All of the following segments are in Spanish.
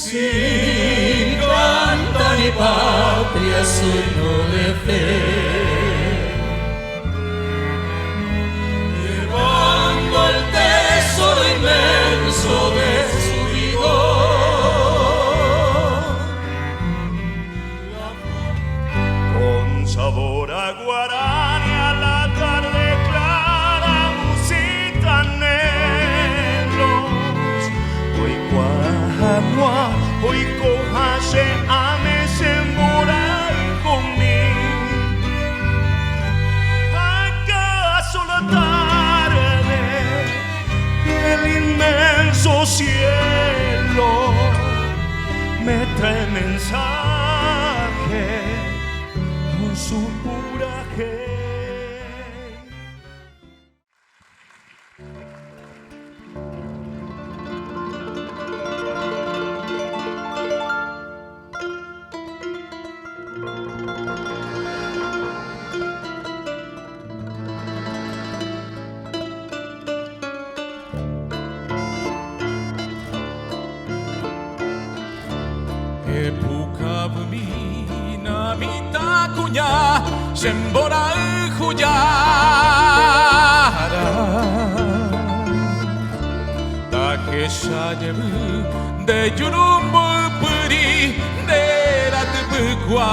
Si canta mi patria es signo de fe, llevando el tesoro inmenso de su vigor, con sabor a guaraní a la tarde clara, musita negros, hoy guajagua, hoy cojache ame sembora y conmigo. ¿Acaso la tarde el inmenso cielo me trae mensaje con su coraje? Sembora huyara Takesha yebu de yurumbu puri de ratbukwa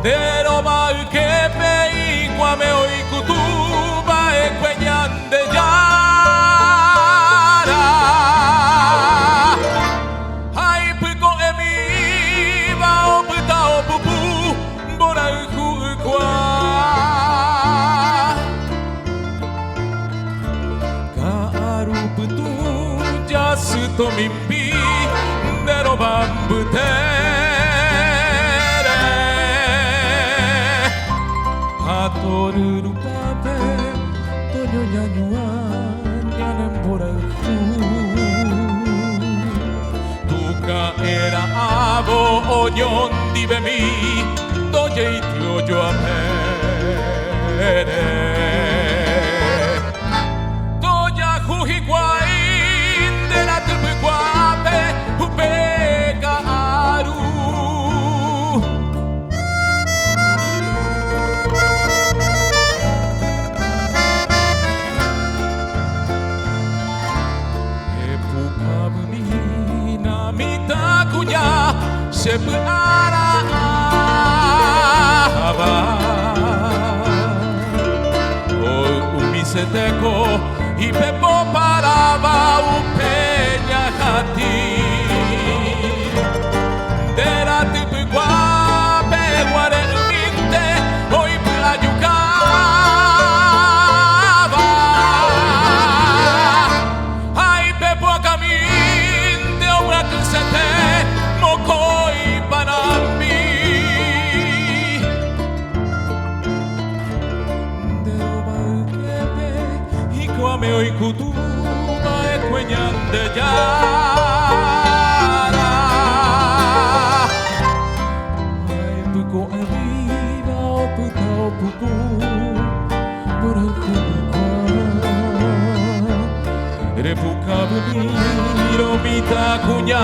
de roba ukepe iguame oikutuba ekwenyan de yara Ai puko emi va oputa opupu to mimpi dero bambutere atoruru pape toño ñañuan ñanembora tuka era abo oñon dibemi doye itio yo apere toya jujiguay se paraba o umiseteco y pepo paraba upeña jati de la tipigua peguare uminte hoy playucaba ay pepo a camin de obra que se te moco Hoy kutuba ekwenyan de yara Ay puko aviva oputa opupu Borajumekwa Repuka bumiro mita kunya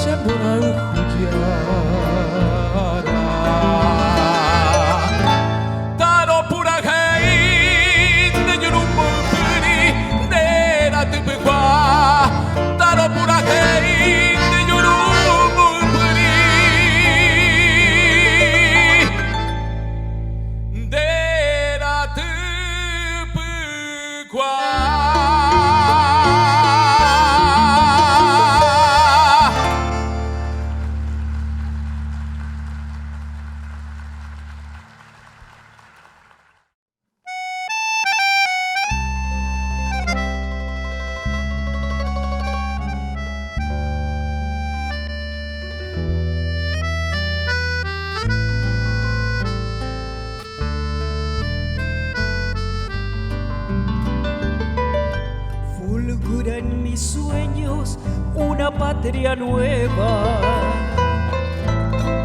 Sembora ujuyara Taro pura Taro pura kei de yurumu puri de la tupukwa En mis sueños una patria nueva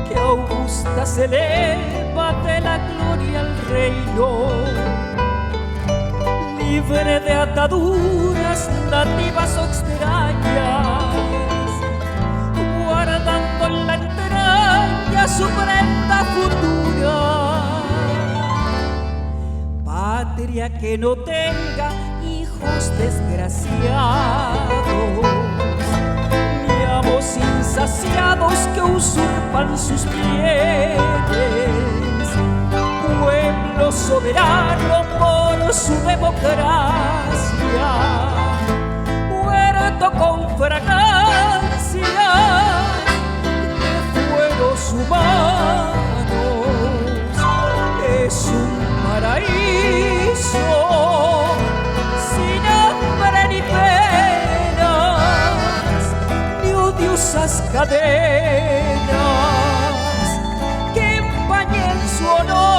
que augusta se eleva de la gloria al reino libre de ataduras nativas o extrañas, guardando en la entraña su prenda futura. Patria que no tenga hijos desgraciados, ni amos insaciados que usurpan sus bienes. Pueblo soberano por su democracia, huerto con fragancia de fuegos humanos. Es un paraíso sin hambre ni penas, ni odiosas cadenas que empañen su honor.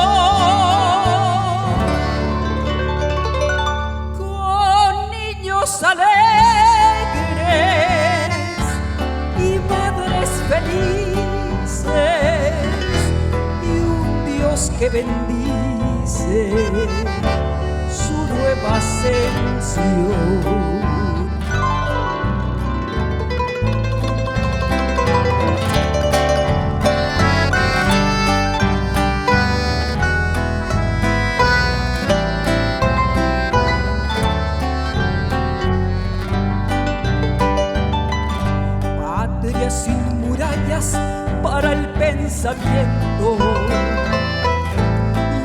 Con niños alegres y madres felices y un Dios que bendice su nueva ascensión. Patria sin murallas para el pensamiento,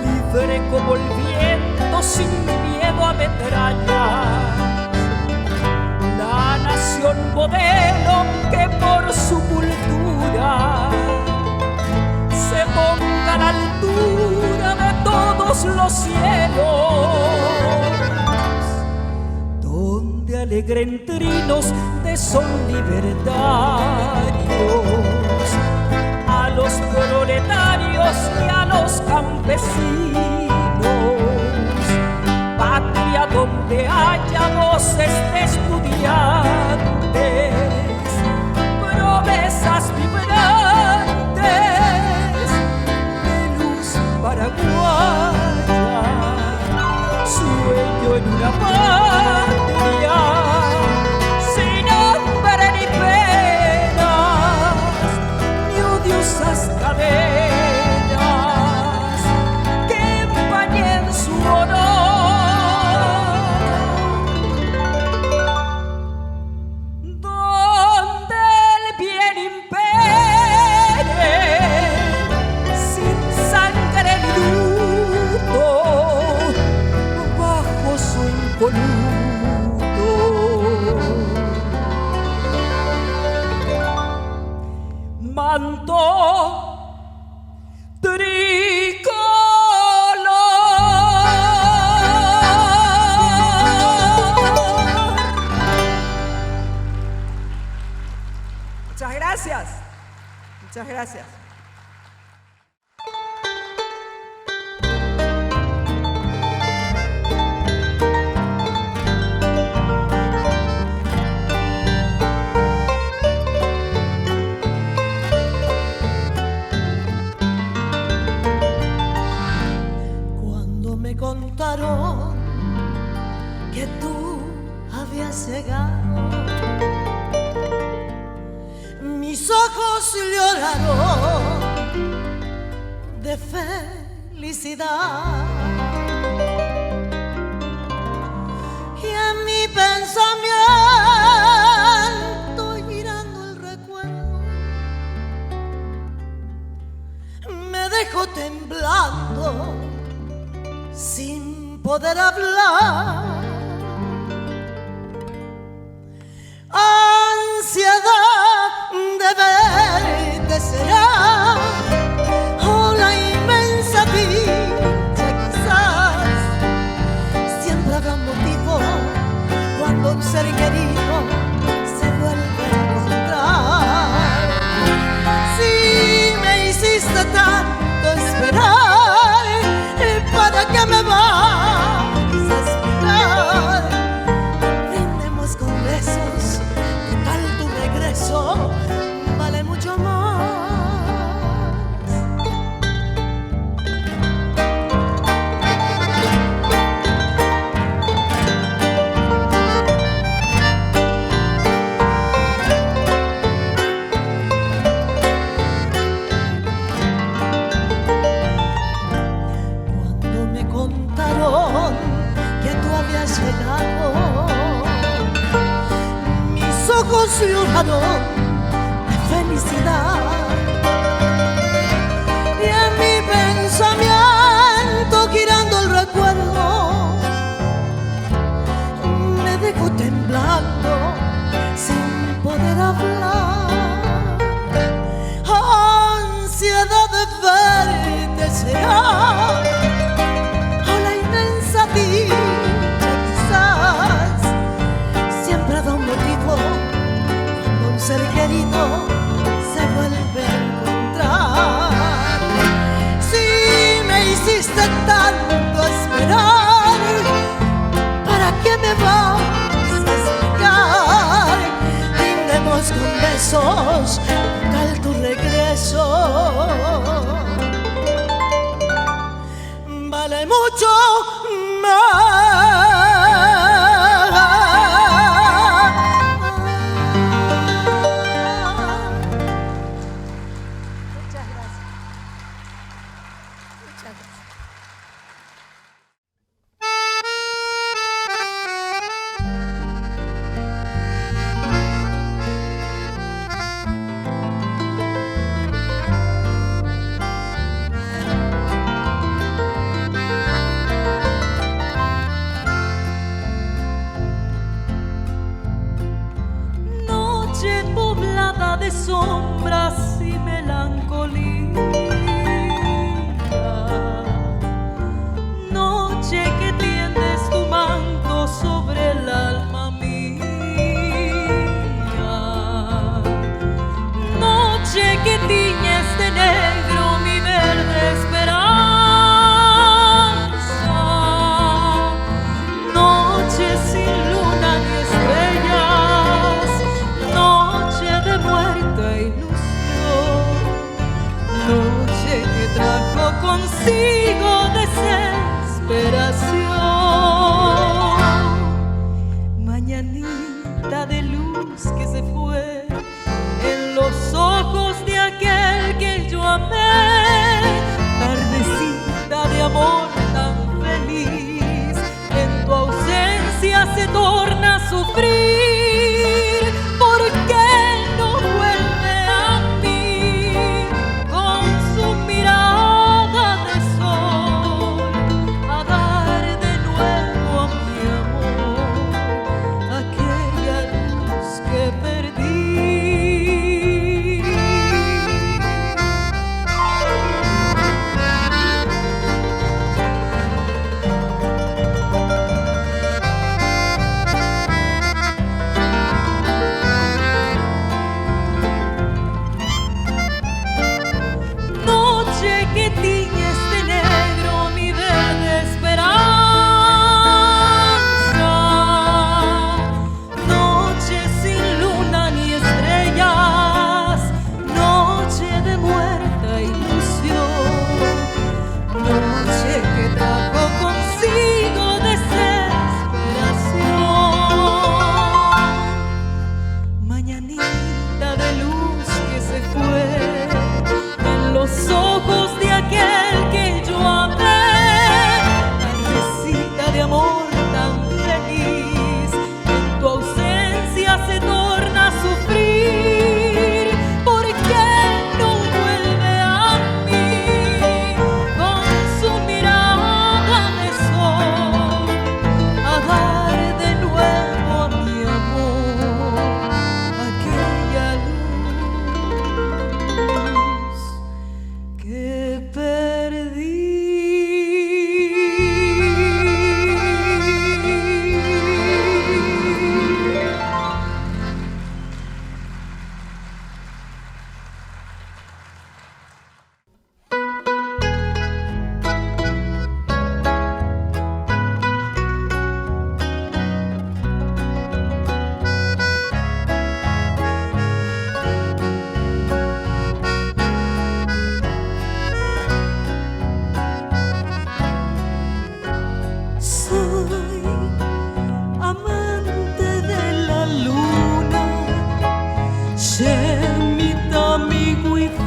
libre como el viento, sin miedo a metrallas. La nación modelo que por su cultura se ponga a la altura de todos los cielos, donde alegren trinos de son libertarios a los proletarios y a los campesinos. Patria donde haya voces de estudiantes, promesas vibrantes de luz paraguaya, sueño en una patria sin hambre ni penas, ni odiosas cadenas que empañen su honor. Donde el bien impere sin sangre ni luto, bajo su impoluto manto tricolor. Muchas gracias. Muchas gracias. Cuando me contaron que tú habías llegado, mis ojos lloraron de felicidad y en mi pensamiento, girando el recuerdo, me dejó temblando sin poder hablar. Ansiedad de verte será, o la inmensa dicha quizás. Siempre habrá un motivo cuando un ser querido se vuelve a encontrar. Si me hiciste tanto esperar, ¿para qué me vas a esperar? estado de felicidad. Y en mi pensamiento girando el recuerdo me dejo temblando sin poder hablar. Ansiedad de verte será, o la inmensa dicha quizás siempre da un motivo cuando un ser querido se vuelve a encontrar. Si me hiciste tanto esperar, ¿para qué me vas a explicar? Brindemos con besos al tu regreso. Vale mucho más. Muchas gracias. Muchas gracias. Noche poblada de sombras y melancolía, noche que tiendes tu manto sobre el alma mía, noche que tiñes de negro mi verde esperanza, noche sin luna ni estrellas, noche de muerte e ilusión, noche que trajo consigo desesperación, mañanita de luz que se fue en los ojos de aquel que yo amé, tardecita de amor tan feliz, en tu ausencia se torna a sufrir. ¿Por qué no vuelve a mí con su mirada de sol a dar de nuevo a mi amor aquella luz que perdí? Noche que tiñes de negro mi verde esperanza, noche sin luna ni estrellas, noche de muerta ilusión, noche que trajo consigo desesperación, mañanita de luz que se fue en los ojos de aquel que yo amé, tardecita de amor tan feliz, en tu ausencia se torna a sufrir. ¿Por qué no vuelve a mí con su mirada de sol a dar de nuevo a mi amor aquella luz que perdí? Soy amante de la luna, semita amigo y fe.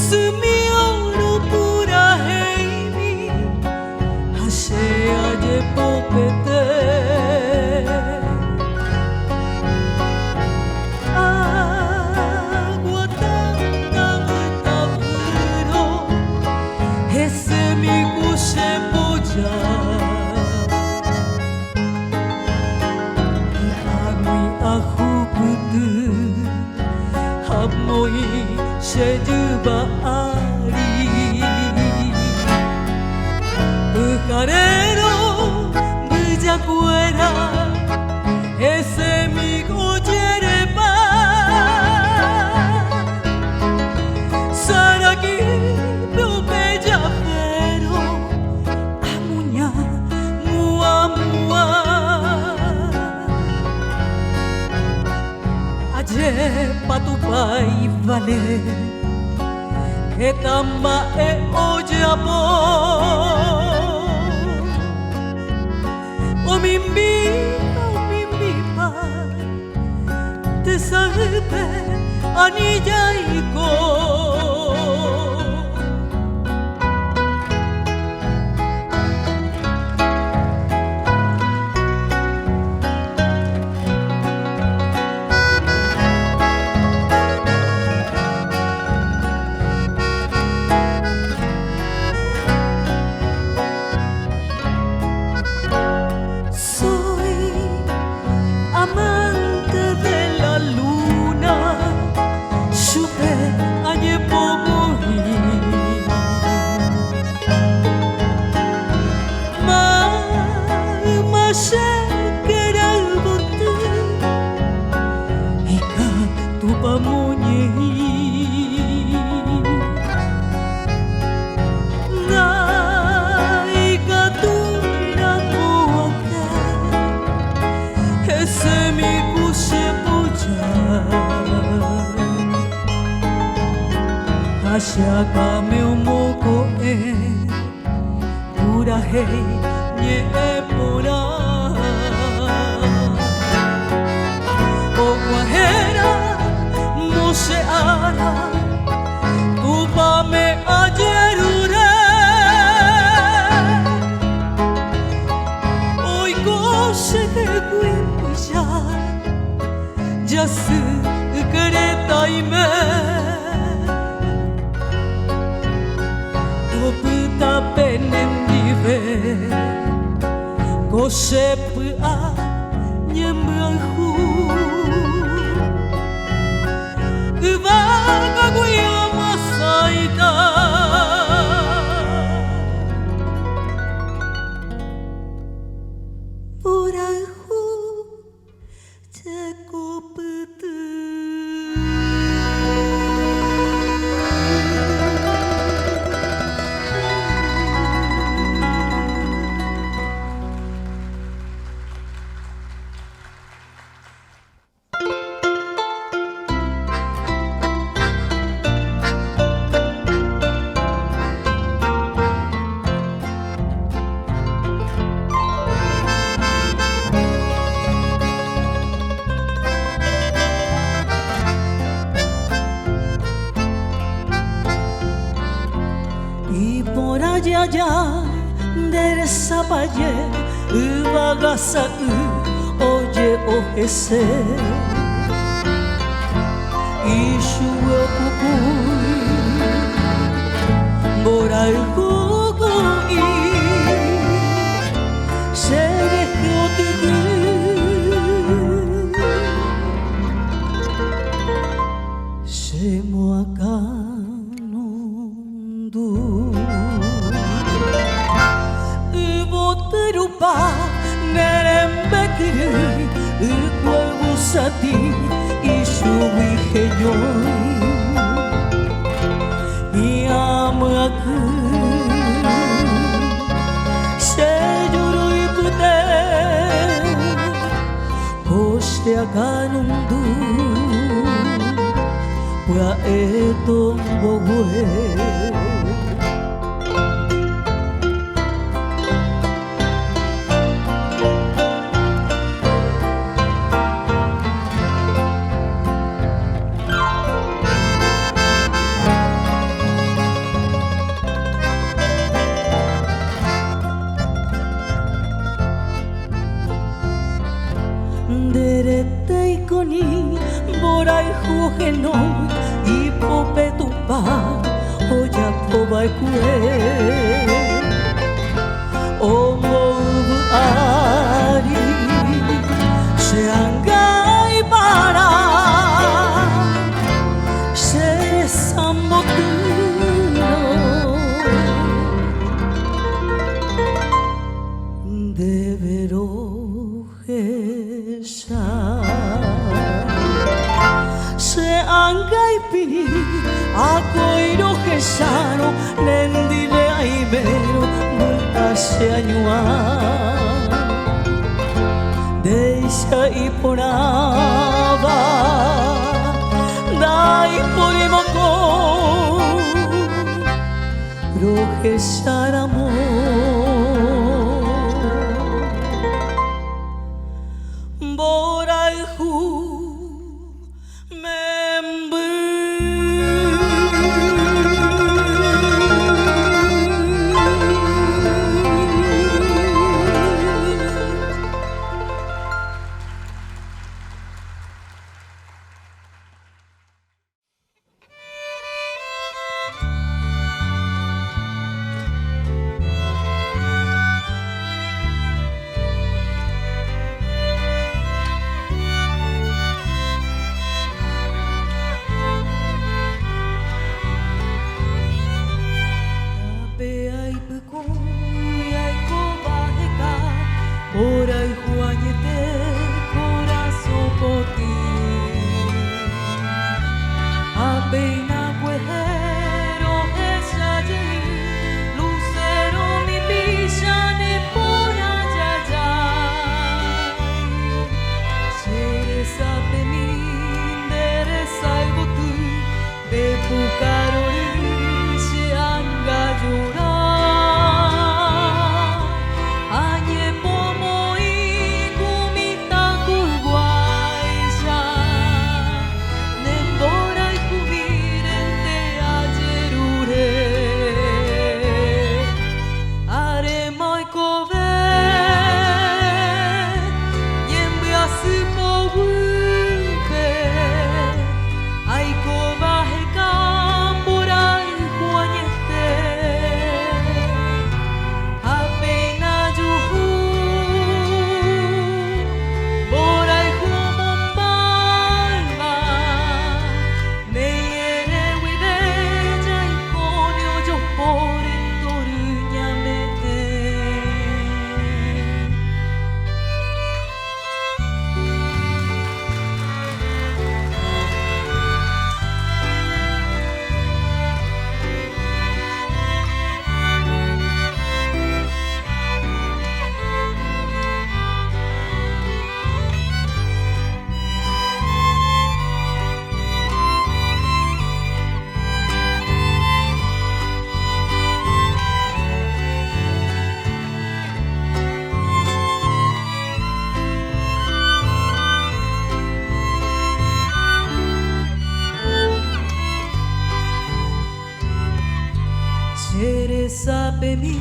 Sumio pura heimi, hase aje pope 제주바리 Bujarero, bujacuera, ese mi goyerepa Saraki, bellafero, amuña, mua, mua Ayer pa tu pai vale que tamba e oyapo O mimbi pai te salve anilla iko Ashaka meu moko e pura hei nye pura O guajera no se ara tu pa me ayerure Hoy koshe te guipuya Yasu kereta ime Puta penendive Kosep a nyembrahu Uvaga guya masaida Purahu Cekuputu allá del Zapaye, Ubagasa, oye, ojese, Ishua Kukui, Borai Kukui, Sergio Tugu, Semoakanundu. Rupa nerembekiri Ukwagu sati Ishuwi heyoi Iyamaku Sejurui kute Koshe akanundu Pua eto bogue Dereteikoni borai jugeno ipopetupa oya pobaikue omobu ari seangai para seresa Acoiro gesano nendile aimero Buntashe añuan Deixa iporava Dai porimoko Roje amor Boraihu member Sabe mi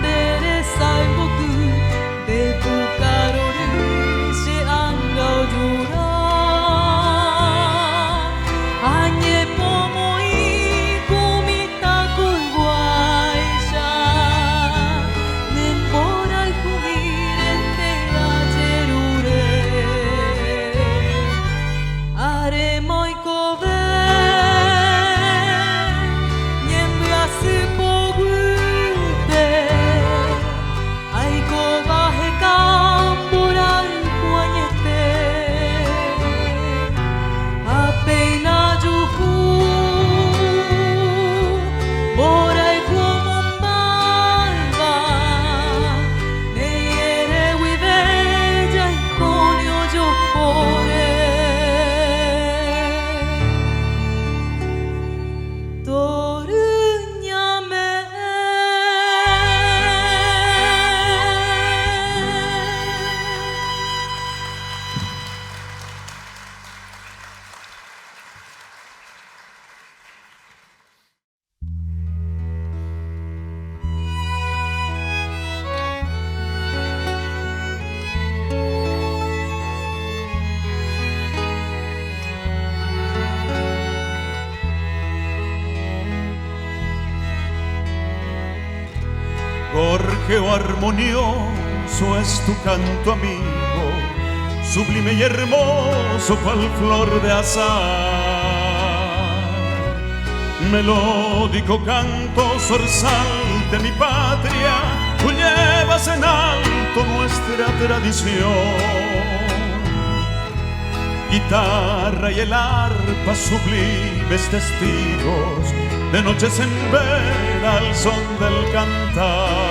deresa iboku Bebu karoru se angau jura Anye pomoi kumita kulguaisha Nen borai kumirente ajerure Are moi kove Nyembu yasu Gorjeo armonioso es tu canto amigo, sublime y hermoso cual flor de azar. Melódico canto zorzal de mi patria, tú llevas en alto nuestra tradición. guitarra y el arpa sublimes testigos de noches en vela al son del cantar.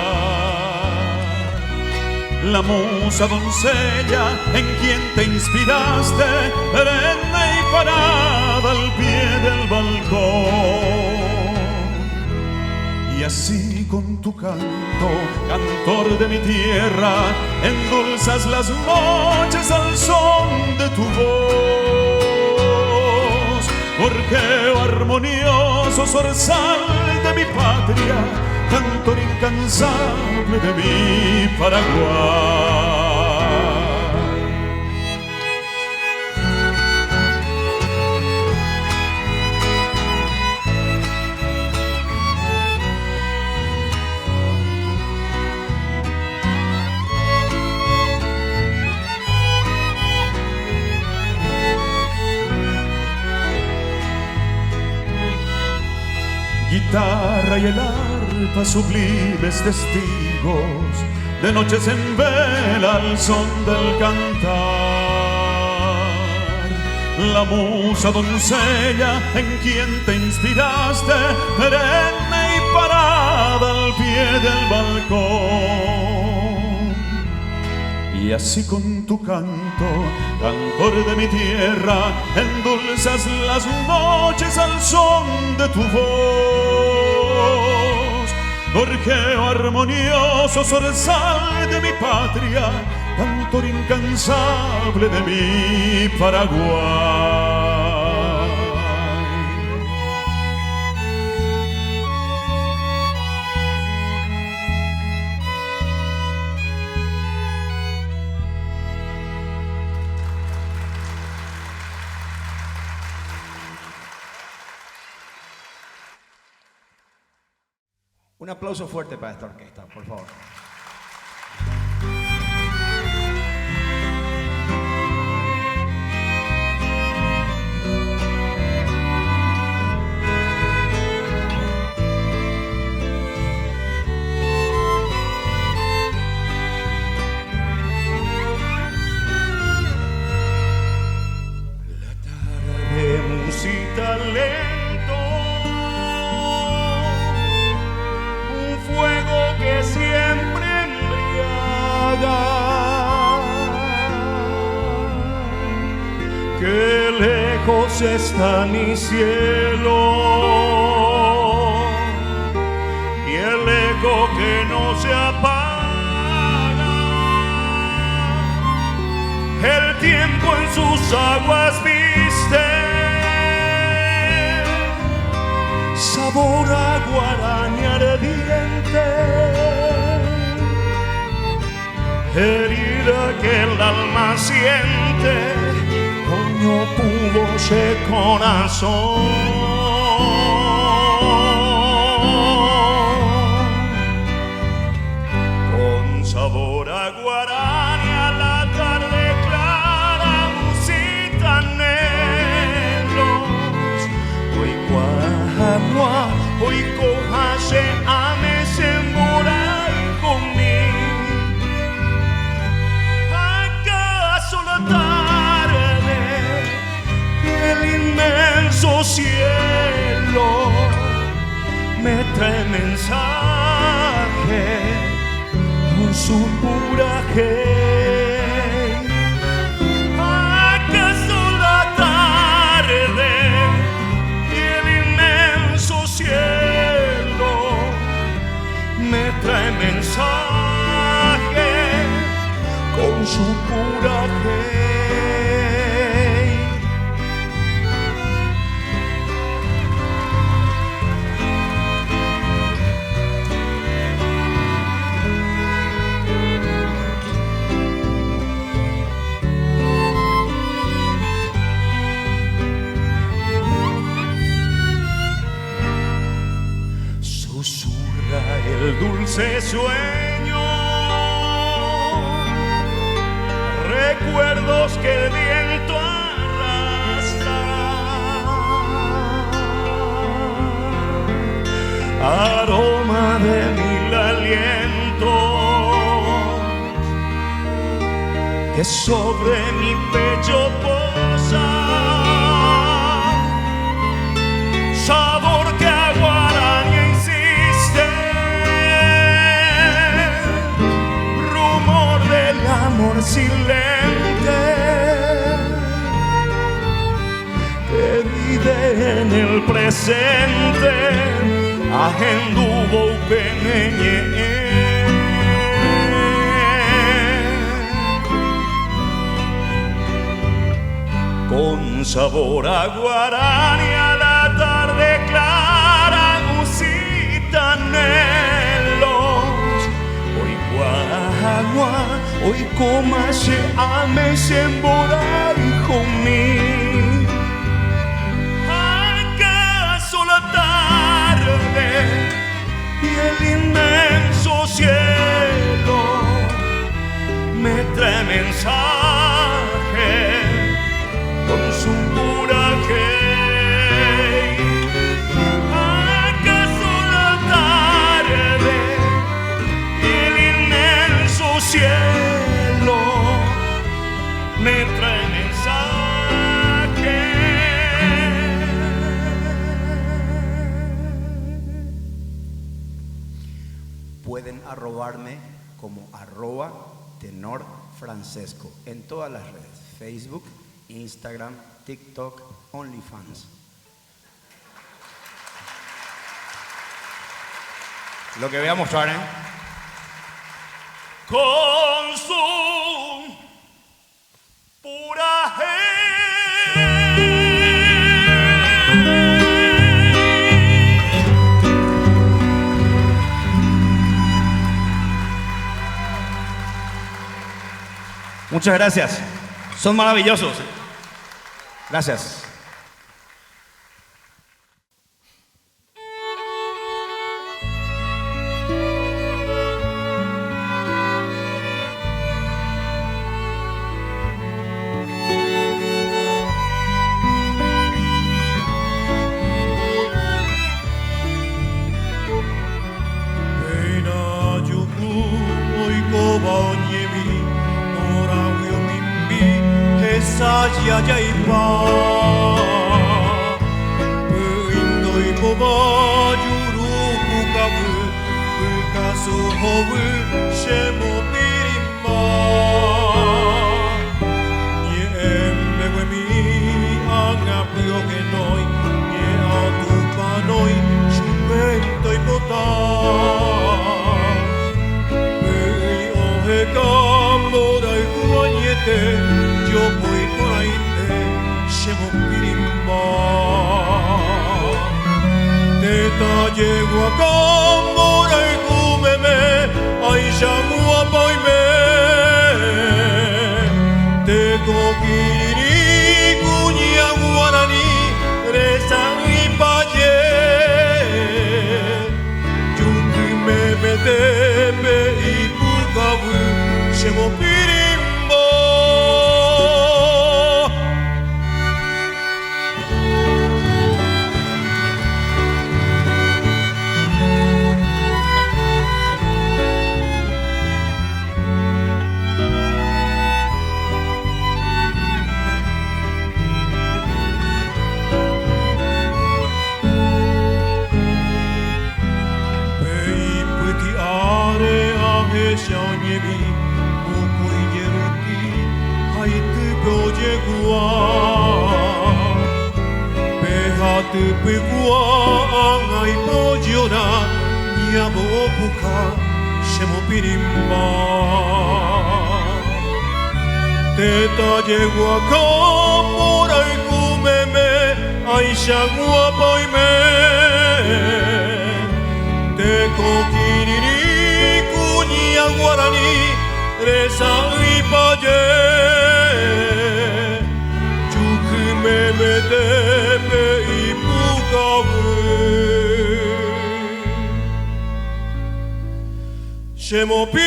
La musa doncella en quien te inspiraste, perenne y parada al pie del balcón. Y así con tu canto, cantor de mi tierra, endulzas las noches al son de tu voz. Gorjeo armonioso, zorzal de mi patria, cantor incansable de mi Paraguay. Guitarra y el arpa sublimes testigos de noches en vela al son del cantar. La musa doncella en quien te inspiraste, perenne y parada al pie del balcón. Y así con tu canto, cantor de mi tierra, endulzas las noches al son de tu voz. Gorjeo armonioso, zorzal de mi patria, cantor incansable de mi Paraguay. Un aplauso fuerte para esta orquesta, por favor. La tarde musita lento, fuego que siempre embriaga, que lejos está mi cielo y el eco que no se apaga. El tiempo en sus aguas viste sabor a guaraní ardiente, herida que el alma siente, coño pudo ese corazón. Con sabor a guaraní a la tarde clara, musita negros, hoy agua, hoy cojase ame semborai conmigo. ¿Acaso la tarde y el inmenso cielo me trae mensaje con su puraje? ¿Acaso la tarde cielo me trae mensaje con su puraje? El dulce sueño, recuerdos que el viento arrastra, aroma de mil alientos que sobre mi pecho posa, sabor que a guaraña insiste, rumor del amor silente que vive en el presente, ajendubo peneñe. Con sabor a guaraní a la tarde clara, gusitanelos. Hoy guagua, hoy coma se ame se embora hijo mío. ¿Acaso la tarde y el inmenso cielo me trae mensaje con su coraje? ¿Acaso la tarde y el inmenso cielo me trae mensaje? Pueden arrobarme como @tenorfrancesco en todas las redes: Facebook, Instagram, TikTok, OnlyFans. Lo que voy a mostrar, Con su puraje. Muchas gracias. Son maravillosos. Gracias. 사야야이바 부인도이 고바 유루구가부 불가수호부 셰모비림마 예엠베괴미 앙아프요게노이 예아두바노이 슈벤도이 보다 부이 오헤가 모다이 구원예테 yo voy por ahí te llevo pirimba te tallegua camora y cúmeme ay chagua poime te coquiri cuña guaraní reza y paye yungi me beteme y pucabu llevo pirimba. Peguang ay pojona niya bobuka shemo pirimba teta yegua kamora y kumeme ay shagua poime te kokiriri kuña guaraní reza y paye yukume meteme y Shemo pirimba.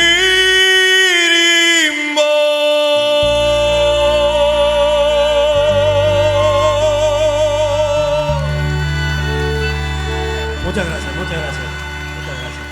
Muchas gracias, muchas gracias, muchas gracias.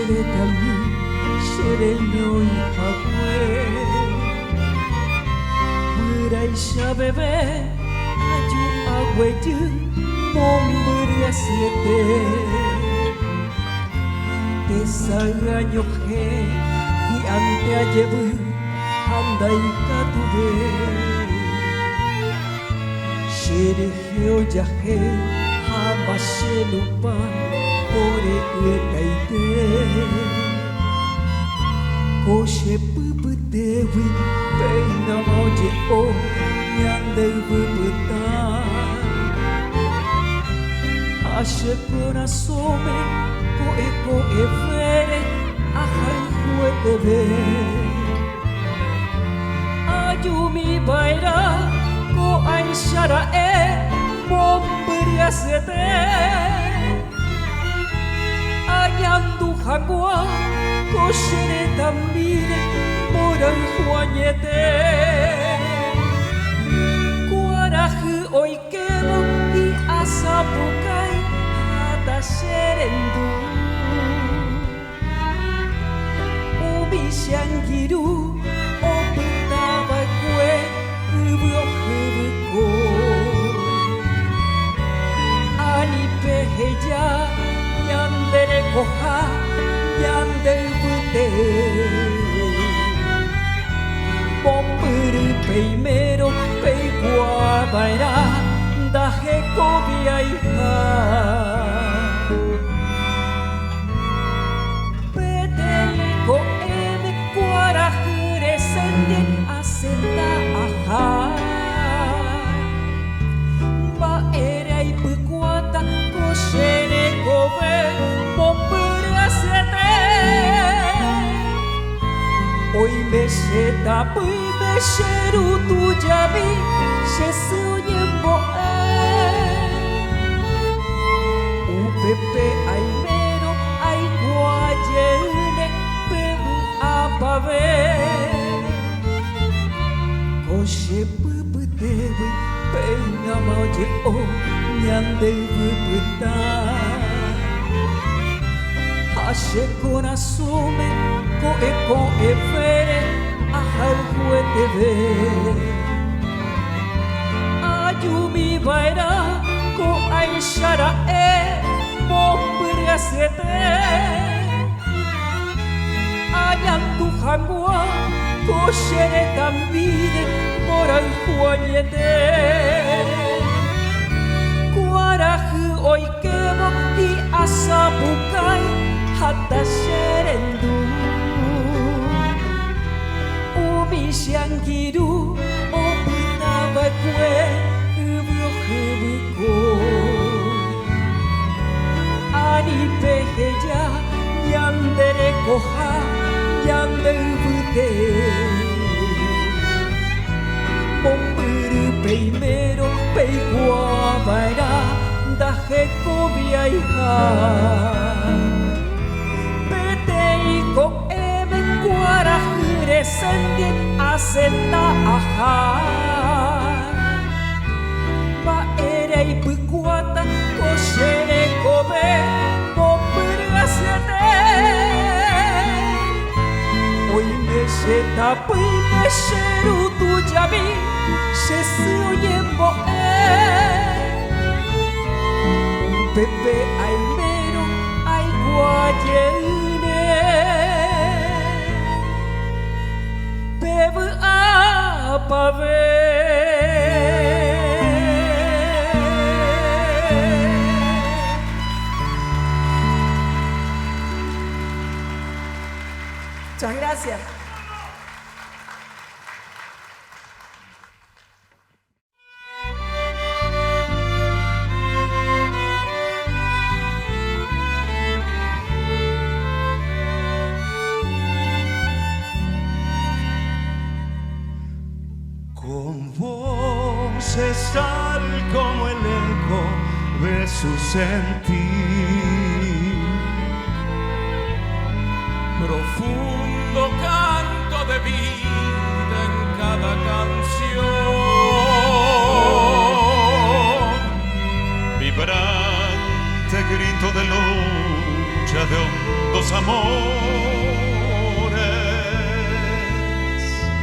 Sheretami, Sherenoi Hakwe Buraisha bebe, Aju Agweju, Momburia Siete Tesaganyo he, Hi ante ajebu, Handai katube Shereheo jahe, Habashe lupa, Ore uetaite Koshe puputewi, Peina moje o, Nyande puputa Ashe corazome, Koe vere, Ahai hueteve Ayumi baira, Ko aishara e, Momberia sete Ayandu hagua, Ko shereta mire, Moran huanyete Kuarahu oikemo, I asapukai, Hata sherendu Ubi shangiru, Oputaba kue, Hubyo hubuko Ani peheya, Yandere koha, Yandere bute Pompuru primero, Peigua baira, Dahe kobiaiha Peteiko eme, Kuarahure sende, Asenta aha Baera ipukuata, Koshere kobe, Pompura sete Oi mesheta pui mesheru tu jabi, Shesu nyembo Upepe aimero, ai guajene, Pebu apave Koshe puputewi, Peina moje o, Nyande puputa Hashe corazome, Koe vere, Ahai hueteve Ayumi baira, Ko aishara e, Momberia sete Ayantu hangua, Ko shereta mire, Moran huanyete Kuarahu oikemo, I asapukai, Hata sherendu Umi shangiru, Oputaba kue, Ubyo hubuko Ani peheya, Yandere koha, Yandere bute Pompuru primero, Peigua baira, Dahe kobiaiha Peteiko eme, Kuarahure sende, Asenta aha Baera ipukuata, Koshere kobe, Pompura sete Oi mesheta pui mesheru tu jabi, Shesu nyembo Pepe aimero, ai guajene Pebu apave Muchas gracias. Con voces tal como el eco de su sentir Profundo canto de vida en cada canción vibrante grito de lucha de hondos los amores.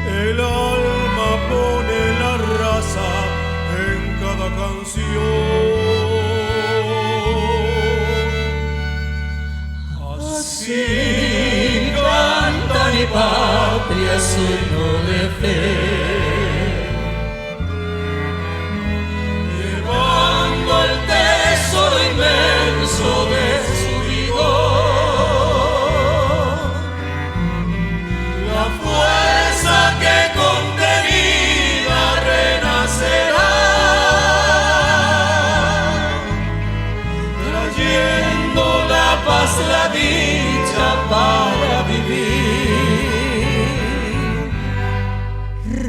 El alma pone la raza en cada canción. Así canta mi patria, signo de fe, llevando el tesoro inmenso de su vigor, la fuerza que contenida renacerá, trayendo la paz, la dicha para vivir,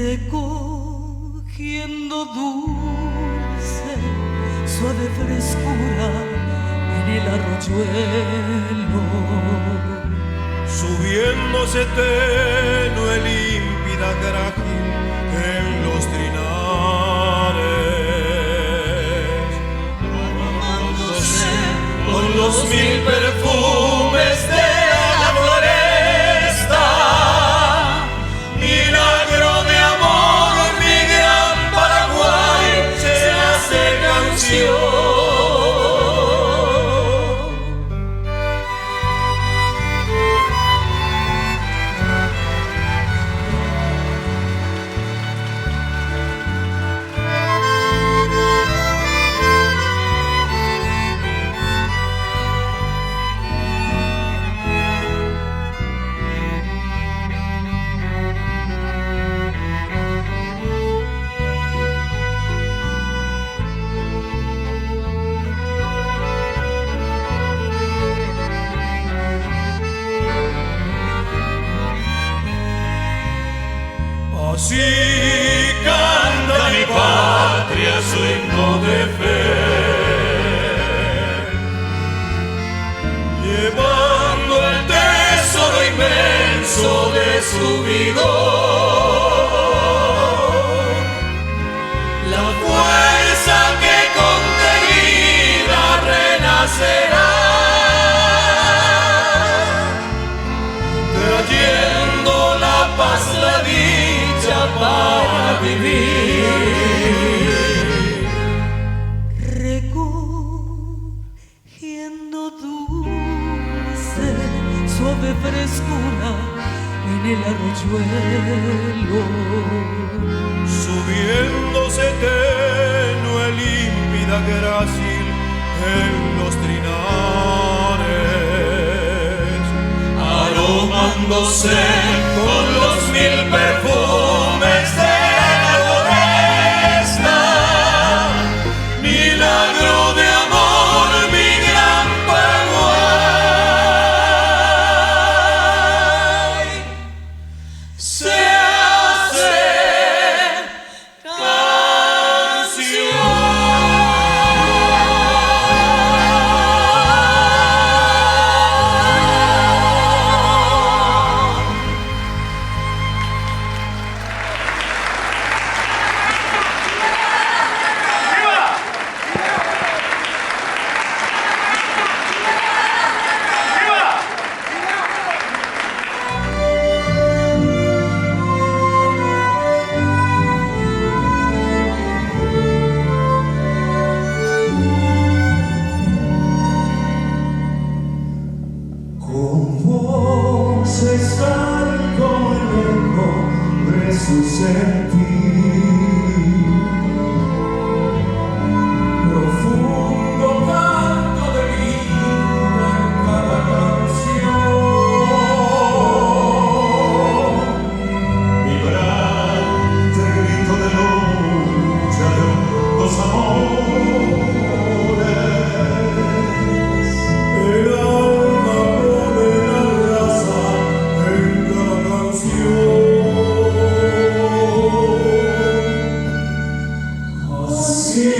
recogiendo dulce, suave frescura en el arroyuelo, subiéndose tenue, límpida, grágil en los trinares, amándose con los 1000 perfumes de la floresta, milagro de amor, mi gran Paraguay se hace canción. así canta mi patria, su himno de fe, llevando el tesoro inmenso de su vigor, la fuerza que contenida renacerá, trayendo la paz, la dicha para vivir, recogiendo dulce, suave frescura en el arroyuelo, subiéndose tenue, límpida, grácil en los trinares, aromándose con los 1000 perfumes de la floresta, milagro de amor, mi gran Paraguay se hace canción. Con voces tal como el eco de su sentir, profundo canto de vida en cada canción, vibrante grito de lucha de los amores. el alma pone la raza en cada canción. Así